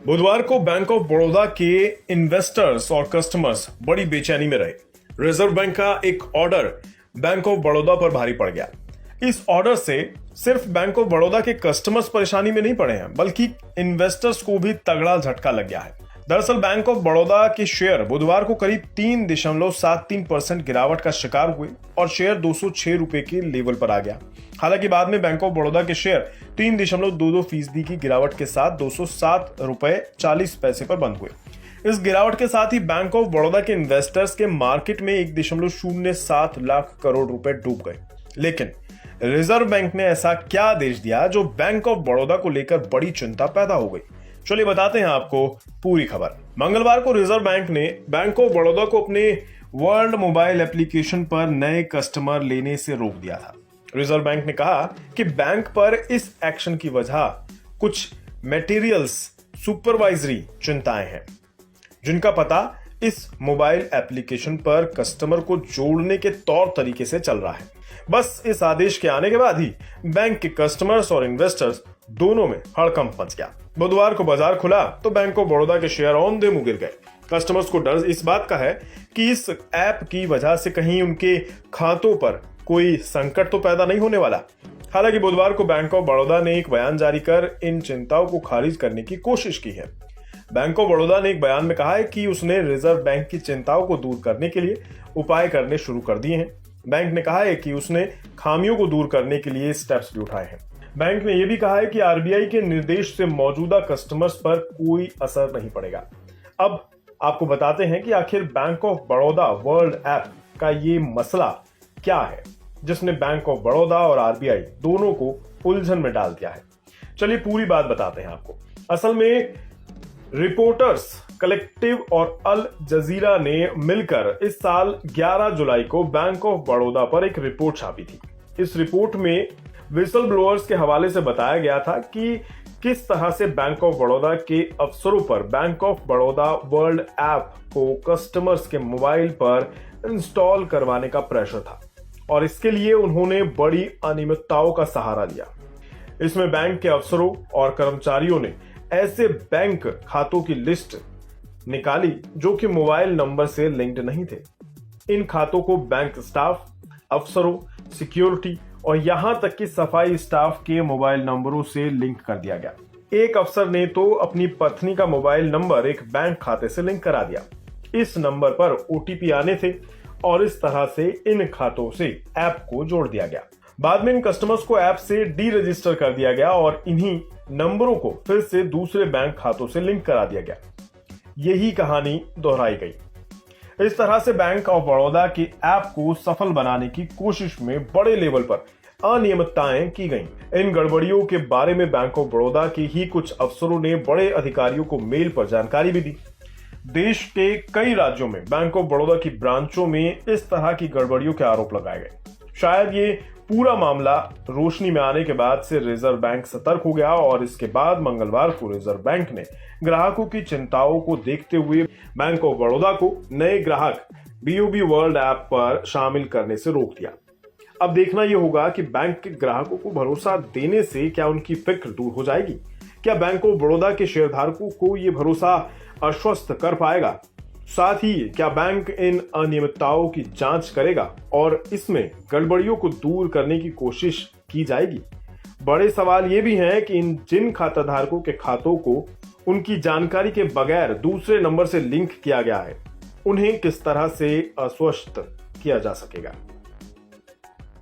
बुधवार को bank of Baroda के इन्वेस्टर्स और कस्टमर्स बड़ी बेचैनी में रहे। रिजर्व बैंक का एक ऑर्डर बैंक ऑफ बड़ौदा पर भारी पड़ गया। इस ऑर्डर से सिर्फ बैंक ऑफ बड़ौदा के कस्टमर्स परेशानी में नहीं पड़े हैं, बल्कि इन्वेस्टर्स को भी तगड़ा झटका लग गया है। दरअसल बैंक ऑफ बड़ौदा के शेयर बुधवार को करीब 3.73% गिरावट का शिकार हुए और शेयर 206 रुपए के लेवल पर आ गया। हालांकि बाद में बैंक ऑफ बड़ौदा के शेयर 3.22% की गिरावट के साथ 207 रुपए 40 पैसे पर बंद हुए। इस गिरावट के साथ ही बैंक ऑफ बड़ौदा के इन्वेस्टर्स के मार्केट में 1.07 लाख करोड़ रुपए डूब गए। लेकिन रिजर्व बैंक ने ऐसा क्या आदेश दिया जो बैंक ऑफ बड़ौदा को लेकर बड़ी चिंता पैदा हो गई? चलिए बताते हैं आपको पूरी खबर। मंगलवार को रिजर्व बैंक ने बैंक ऑफ बड़ौदा को अपने वर्ल्ड मोबाइल एप्लीकेशन पर नए कस्टमर लेने से रोक दिया था। रिजर्व बैंक ने कहा कि बैंक पर इस एक्शन की वजह कुछ मटेरियल्स सुपरवाइजरी चिंताएं हैं, जिनका पता इस मोबाइल एप्लीकेशन पर कस्टमर को जोड़ने के तौर तरीके से चल रहा है। बस इस आदेश के आने के बाद ही बैंक के कस्टमर्स और इन्वेस्टर्स दोनों में हड़कंप मच गया। बुधवार को बाजार खुला तो बैंक ऑफ बड़ौदा के शेयर औंधे मुंह गिर गए। कस्टमर्स को डर इस बात का है कि इस ऐप की वजह से कहीं उनके खातों पर कोई संकट तो पैदा नहीं होने वाला। हालांकि बुधवार को बैंक ऑफ बड़ौदा ने एक बयान जारी कर इन चिंताओं को खारिज करने की कोशिश की है। बैंक ऑफ बड़ौदा ने एक बयान में कहा है कि उसने रिजर्व बैंक की चिंताओं को दूर करने के लिए उपाय करने शुरू कर दिए हैं। बैंक ने कहा है कि उसने खामियों को दूर करने के लिए स्टेप्स भी उठाए हैं। बैंक ने यह भी कहा है कि आरबीआई के निर्देश से मौजूदा कस्टमर्स पर कोई असर नहीं पड़ेगा। अब आपको बताते हैं कि आखिर bank of Baroda world app का ये मसला क्या है, जिसने बैंक ऑफ बड़ौदा और आरबीआई दोनों को उलझन में डाल दिया है। चलिए पूरी बात बताते हैं आपको। असल में रिपोर्टर्स कलेक्टिव और अल जजीरा ने मिलकर इस साल 11 जुलाई को बैंक ऑफ बड़ौदा पर एक रिपोर्ट छापी थी। इस रिपोर्ट में विसल ब्लोअर्स के हवाले से बताया गया था कि किस तरह से बैंक ऑफ बड़ौदा के अफसरों पर bank of Baroda world app को कस्टमर्स के मोबाइल पर इंस्टॉल करवाने का प्रेशर था और इसके लिए उन्होंने बड़ी अनियमितताओं का सहारा लिया। इसमें बैंक के अफसरों और कर्मचारियों ने ऐसे बैंक खातों की लिस्ट निकाली जो कि मोबाइल नंबर से लिंक्ड नहीं थे। इन खातों को बैंक स्टाफ, अफसरों, सिक्योरिटी और यहां तक कि सफाई स्टाफ के मोबाइल नंबरों से लिंक कर दिया गया। एक अफसर ने तो अपनी पत्नी का मोबाइल नंबर एक बैंक खाते से लिंक करा दिया। इस नंबर पर ओटीपी आने थे और इस तरह से इन खातों से ऐप को जोड़ दिया गया। बाद में इन कस्टमर्स को ऐप से डी रजिस्टर कर दिया गया और इन्हीं नंबरों को फिर से दूसरे बैंक खातों से लिंक करा दिया गया। यही कहानी दोहराई गई। इस तरह से बैंक ऑफ बड़ौदा के ऐप को सफल बनाने की कोशिश में बड़े लेवल पर अनियमितताएं की गईं। इन गड़बड़ियों के बारे में बैंक ऑफ बड़ौदा के ही कुछ अफसरों ने बड़े अधिकारियों को मेल पर जानकारी भी दी। देश के कई राज्यों में बैंक ऑफ बड़ौदा की ब्रांचों में इस तरह की गड़बड़ियों के आरोप लगाए गए। शायद ये पूरा मामला रोशनी में आने के बाद से रिजर्व बैंक सतर्क हो गया और इसके बाद मंगलवार को रिजर्व बैंक ने ग्राहकों की चिंताओं को देखते हुए बैंक ऑफ बड़ौदा को नए ग्राहक बीओबी वर्ल्ड ऐप पर शामिल करने से रोक दिया। अब देखना यह होगा कि बैंक के ग्राहकों को भरोसा देने से क्या उनकी फिक्र दूर हो जाएगी। क्या बैंक ऑफ बड़ौदा के शेयरधारकों को यह भरोसा आश्वस्त कर पाएगा? साथ ही क्या बैंक इन अनियमितताओं की जांच करेगा और इसमें गड़बड़ियों को दूर करने की कोशिश की जाएगी? बड़े सवाल ये भी हैं कि इन जिन खाताधारकों के खातों को उनकी जानकारी के बगैर दूसरे नंबर से लिंक किया गया है, उन्हें किस तरह से आश्वस्त किया जा सकेगा।